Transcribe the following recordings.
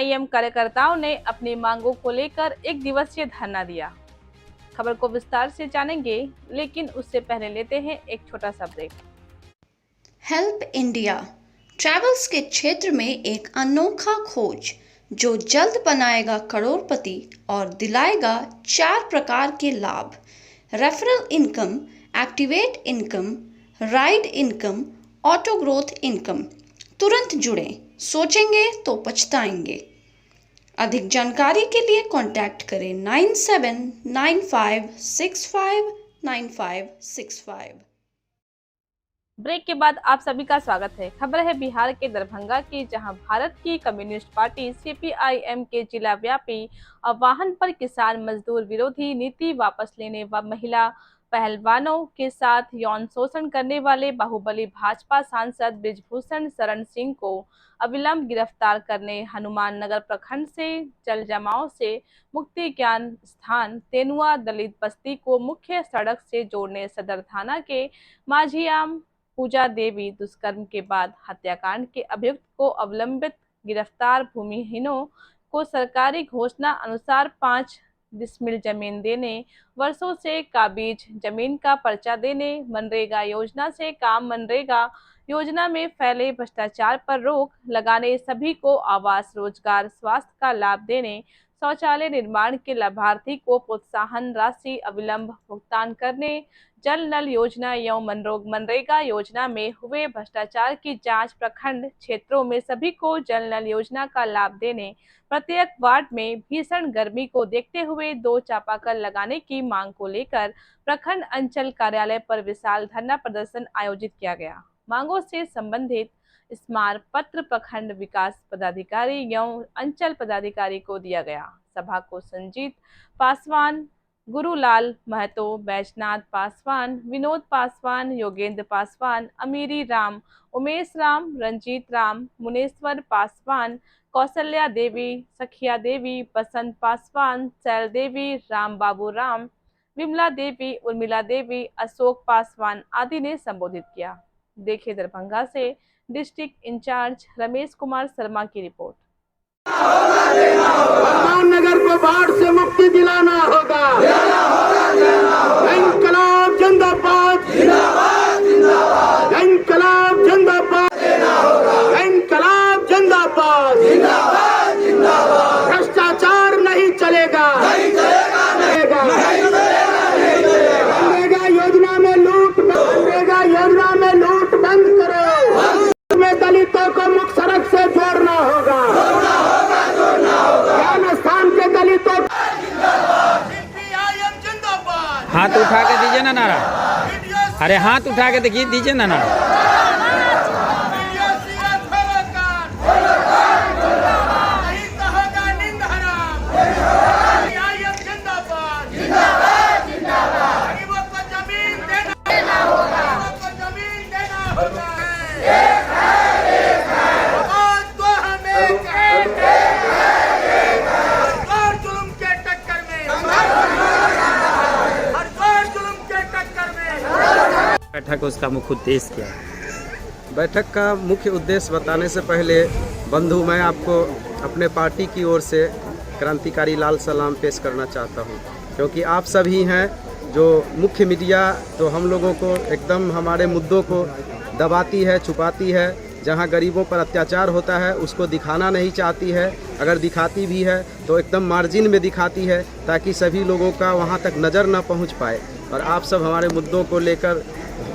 CPIM कार्यकर्ताओं ने अपनी मांगों को लेकर एक दिवसीय धरना दिया। खबर को विस्तार से जानेंगे, लेकिन उससे पहले लेते हैं एक छोटा सा ब्रेक। हेल्प इंडिया ट्रैवल्स के क्षेत्र में एक अनोखा खोज जो जल्द बनाएगा करोड़पति और दिलाएगा 4 प्रकार के लाभ: referral income, activate income, ride income, auto growth income. तुरंत जुड़ें, सोचेंगे तो पछताएंगे। अधिक जानकारी के लिए कांटेक्ट करें 9795659565। ब्रेक के बाद आप सभी का स्वागत है। खबर है बिहार के दरभंगा की, जहां भारत की कम्युनिस्ट पार्टी सीपीआईएम के जिला व्यापी आह्वान पर किसान मजदूर विरोधी नीति वापस लेने व महिला पहलवानों के साथ यौन शोषण करने वाले बाहुबली भाजपा सांसद बृजभूषण शरण सिंह को अविलंब गिरफ्तार करने हनुमान नगर प्रखंड से जल जमाव से मुक्ति ज्ञान स्थान तेनुआ दलित बस्ती को मुख्य सड़क से जोड़ने सदर थाना के माझियाम पूजा देवी दुष्कर्म के बाद हत्याकांड के अभियुक्त को अवलंबित गिरफ्तार भूमिहीनों को सरकारी घोषणा अनुसार 5 डिसमिल जमीन देने, वर्षों से काबिज जमीन का पर्चा देने, मनरेगा योजना से काम, मनरेगा योजना में फैले भ्रष्टाचार पर रोक लगाने, सभी को आवास, रोजगार, स्वास्थ्य का लाभ देने, शौचालय निर्माण के लाभार्थी को प्रोत्साहन राशि अविलंब भुगतान करने, जल नल योजना एवं मनरेगा योजना में हुए भ्रष्टाचार की जांच, प्रखंड क्षेत्रों में सभी को जल नल योजना का लाभ देने, प्रत्येक वार्ड में भीषण गर्मी को देखते हुए 2 चापाकल लगाने की मांग को लेकर प्रखंड अंचल कार्यालय पर विशाल धरना प्रदर्शन आयोजित किया गया। मांगों से संबंधित स्मारक पत्र प्रखंड विकास पदाधिकारी एवं अंचल पदाधिकारी को दिया गया। सभा को संजीत पासवान, गुरुलाल महतो, बैजनाथ पासवान, विनोद पासवान, योगेंद्र पासवान, अमीरी राम, उमेश राम, रंजीत राम, मुनेश्वर पासवान, कौशल्या देवी, सखिया देवी, बसंत पासवान, शैल देवी, राम बाबू राम, विमला देवी, उर्मिला देवी, अशोक पासवान आदि ने संबोधित किया। देखिए दरभंगा से डिस्ट्रिक्ट इंचार्ज रमेश कुमार शर्मा की रिपोर्ट। हनुमान नगर को बाढ़ से मुक्ति दिलाना होगा। इंकलाब जिंदाबाद, इंकलाब जिंदाबाद, इंकलाब जिंदाबाद, भ्रष्टाचार नहीं चलेगा, मनरेगा योजना में लूट, मनरेगा योजना में लूट बंद करो। में दलितों को मुख्य सड़क से जोड़ना होगा, ज्ञान स्थान के दलितों। हाथ उठा के दीजिए ना नारा। अरे हाथ उठा के देखिए, दीजिए ना नारा। बैठक उसका मुख्य उद्देश्य क्या है? बैठक का मुख्य उद्देश्य बताने से पहले बंधु, मैं आपको अपने पार्टी की ओर से क्रांतिकारी लाल सलाम पेश करना चाहता हूं, क्योंकि आप सभी हैं जो मुख्य मीडिया तो हम लोगों को एकदम हमारे मुद्दों को दबाती है, छुपाती है। जहां गरीबों पर अत्याचार होता है उसको दिखाना नहीं चाहती है, अगर दिखाती भी है तो एकदम मार्जिन में दिखाती है, ताकि सभी लोगों का वहां तक नज़र ना पहुंच पाए। और आप सब हमारे मुद्दों को लेकर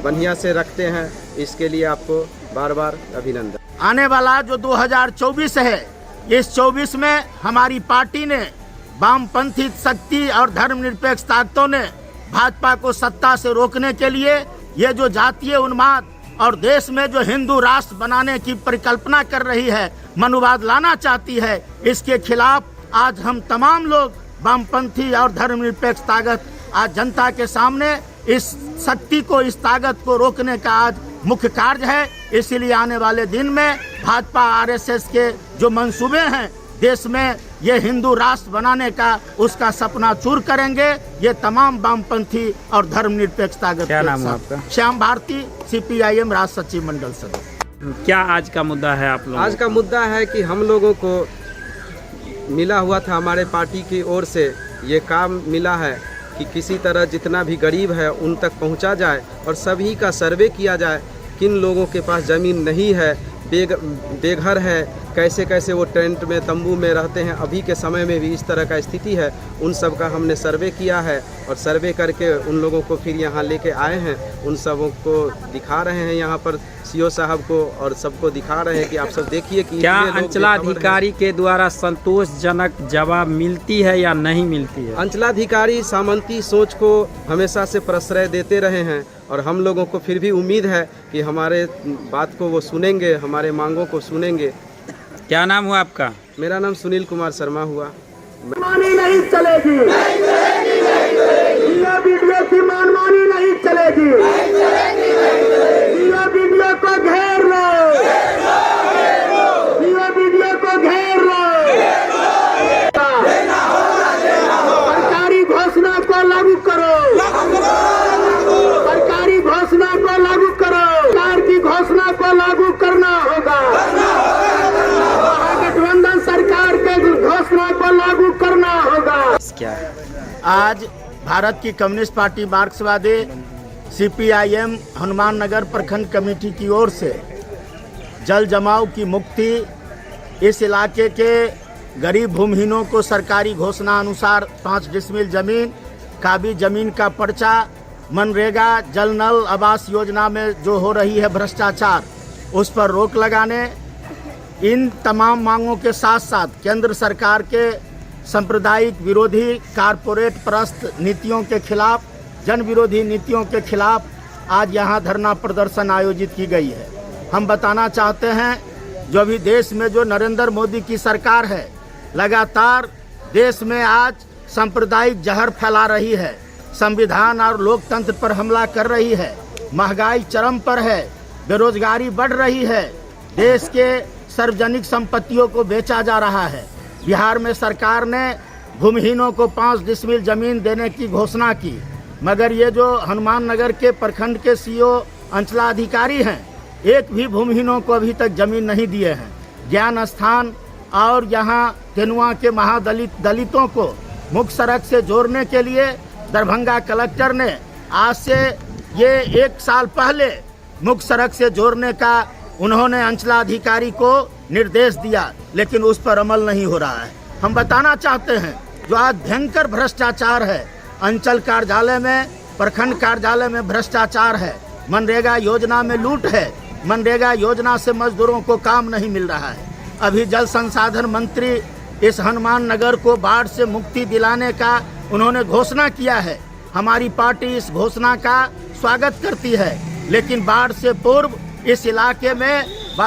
बढ़िया से रखते हैं, इसके लिए आपको बार बार अभिनंदन। आने वाला जो 2024 है, इस 24 में हमारी पार्टी ने, वामपंथी शक्ति और धर्मनिरपेक्ष ताकतों ने भाजपा को सत्ता से रोकने के लिए ये जो जातीय उन्माद और देश में जो हिंदू राष्ट्र बनाने की परिकल्पना कर रही है, मनुवाद लाना चाहती है, इसके खिलाफ आज हम तमाम लोग वामपंथी और धर्मनिरपेक्ष ताकत आज जनता के सामने इस शक्ति को, इस ताकत को रोकने का आज मुख्य कार्य है। इसीलिए आने वाले दिन में भाजपा आरएसएस के जो मंसूबे हैं देश में ये हिंदू राष्ट्र बनाने का, उसका सपना चूर करेंगे ये तमाम वामपंथी और धर्मनिरपेक्ष ताकत। क्या नाम है आपका? श्याम भारती, सीपीआईएम राष्ट्र सचिव मंडल सदस्य। क्या आज का मुद्दा है आप लोगों? आज का मुद्दा है कि हम लोगों को मिला हुआ था हमारे पार्टी की ओर से ये काम मिला है कि किसी तरह जितना भी गरीब है उन तक पहुंचा जाए और सभी का सर्वे किया जाए। किन लोगों के पास ज़मीन नहीं है, बेघर है, कैसे कैसे वो टेंट में तंबू में रहते हैं, अभी के समय में भी इस तरह का स्थिति है, उन सब का हमने सर्वे किया है और सर्वे करके उन लोगों को फिर यहाँ लेके आए हैं। उन सबों को दिखा रहे हैं यहाँ पर सीओ साहब को और सबको दिखा रहे हैं कि आप सब देखिए कि क्या अंचलाधिकारी के द्वारा संतोषजनक जवाब मिलती है या नहीं मिलती है? अंचलाधिकारी सामंती सोच को हमेशा से प्रश्रय देते रहे हैं और हम लोगों को फिर भी उम्मीद है कि हमारे बात को वो सुनेंगे, हमारे मांगों को सुनेंगे। क्या नाम हुआ आपका? मेरा नाम सुनील कुमार शर्मा हुआ। मनमानी नहीं चलेगी, वीडियो की मनमानी नहीं चलेगी। वीडियो को घेर लो, वीडियो को घेर लो। सरकारी घोषणा को लागू करो, सरकारी घोषणा को लागू करो, सरकार की घोषणा को लागू करना होगा। गठबंधन सरकार के घोषणा को लागू करना होगा। क्या आज भारत की कम्युनिस्ट पार्टी मार्क्सवादी CPIM हनुमान नगर प्रखंड कमेटी की ओर से जल जमाव की मुक्ति, इस इलाके के गरीब भूमिहीनों को सरकारी घोषणा अनुसार 5 डिसमिल जमीन, काबी जमीन का पर्चा, मनरेगा, जल नल आवास योजना में जो हो रही है भ्रष्टाचार, उस पर रोक लगाने, इन तमाम मांगों के साथ साथ केंद्र सरकार के सांप्रदायिक विरोधी, कारपोरेट परस्त नीतियों के खिलाफ, जन विरोधी नीतियों के खिलाफ आज यहाँ धरना प्रदर्शन आयोजित की गई है। हम बताना चाहते हैं जो भी देश में जो नरेंद्र मोदी की सरकार है, लगातार देश में आज सांप्रदायिक जहर फैला रही है, संविधान और लोकतंत्र पर हमला कर रही है, महंगाई चरम पर है, बेरोजगारी बढ़ रही है, देश के सार्वजनिक संपत्तियों को बेचा जा रहा है। बिहार में सरकार ने भूमिहीनों को 5 डिसमिल जमीन देने की घोषणा की, मगर ये जो हनुमान नगर के प्रखंड के CO अंचलाधिकारी हैं, एक भी भूमिहीनों को अभी तक जमीन नहीं दिए हैं। ज्ञान स्थान और यहाँ तेनुआ के दलितों को मुख्य सड़क से जोड़ने के लिए दरभंगा कलेक्टर ने आज से ये 1 साल पहले मुख्य सड़क से जोड़ने का उन्होंने अंचलाधिकारी को निर्देश दिया, लेकिन उस पर अमल नहीं हो रहा है। हम बताना चाहते हैं जो आज भयंकर भ्रष्टाचार है, अंचल कार्यालय में, प्रखंड कार्यालय में भ्रष्टाचार है, मनरेगा योजना में लूट है, मनरेगा योजना से मजदूरों को काम नहीं मिल रहा है। अभी जल संसाधन मंत्री इस हनुमान नगर को बाढ़ से मुक्ति दिलाने का उन्होंने घोषणा किया है। हमारी पार्टी इस घोषणा का स्वागत करती है, लेकिन बाढ़ से पूर्व इस इलाके में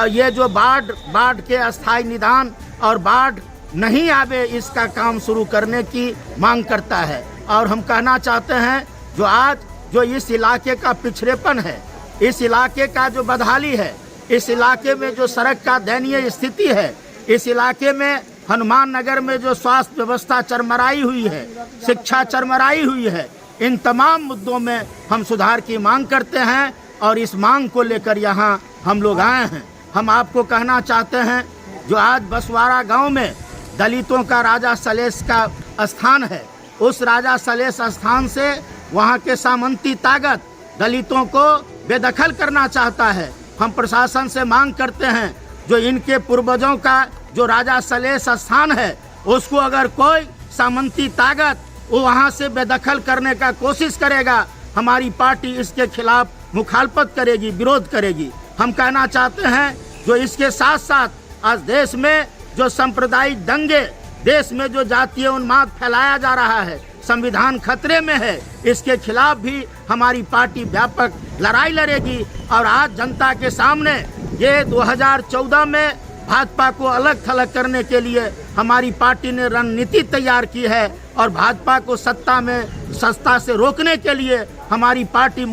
ये जो बाढ़ के अस्थायी निदान और बाढ़ नहीं आवे, इसका काम शुरू करने की मांग करता है। और हम कहना चाहते हैं जो आज जो इस इलाके का पिछड़ेपन है, इस इलाके का जो बदहाली है, इस इलाके में जो सड़क का दयनीय स्थिति है, इस इलाके में हनुमान नगर में जो स्वास्थ्य व्यवस्था चरमराई हुई है, शिक्षा चरमराई हुई है, इन तमाम मुद्दों में हम सुधार की मांग करते हैं और इस मांग को लेकर यहाँ हम लोग आए हैं। हम आपको कहना चाहते हैं जो आज बसवाड़ा गांव में दलितों का राजा सलेश का स्थान है, उस राजा सलेश स्थान से वहाँ के सामंती ताकत दलितों को बेदखल करना चाहता है। हम प्रशासन से मांग करते हैं जो इनके पूर्वजों का जो राजा सलेश स्थान है, उसको अगर कोई सामंती ताकत वो वहाँ से बेदखल करने का कोशिश करेगा, हमारी पार्टी इसके खिलाफ मुखालफत करेगी, विरोध करेगी। हम कहना चाहते हैं जो इसके साथ साथ आज देश में जो सांप्रदायिक दंगे, देश में जो जातीय उन्माद फैलाया जा रहा है, संविधान खतरे में है, इसके खिलाफ भी हमारी पार्टी व्यापक लड़ाई लड़ेगी। और आज जनता के सामने ये 2014 में भाजपा को अलग थलग करने के लिए हमारी पार्टी ने रणनीति तैयार की है और भाजपा को सत्ता से रोकने के लिए हमारी पार्टी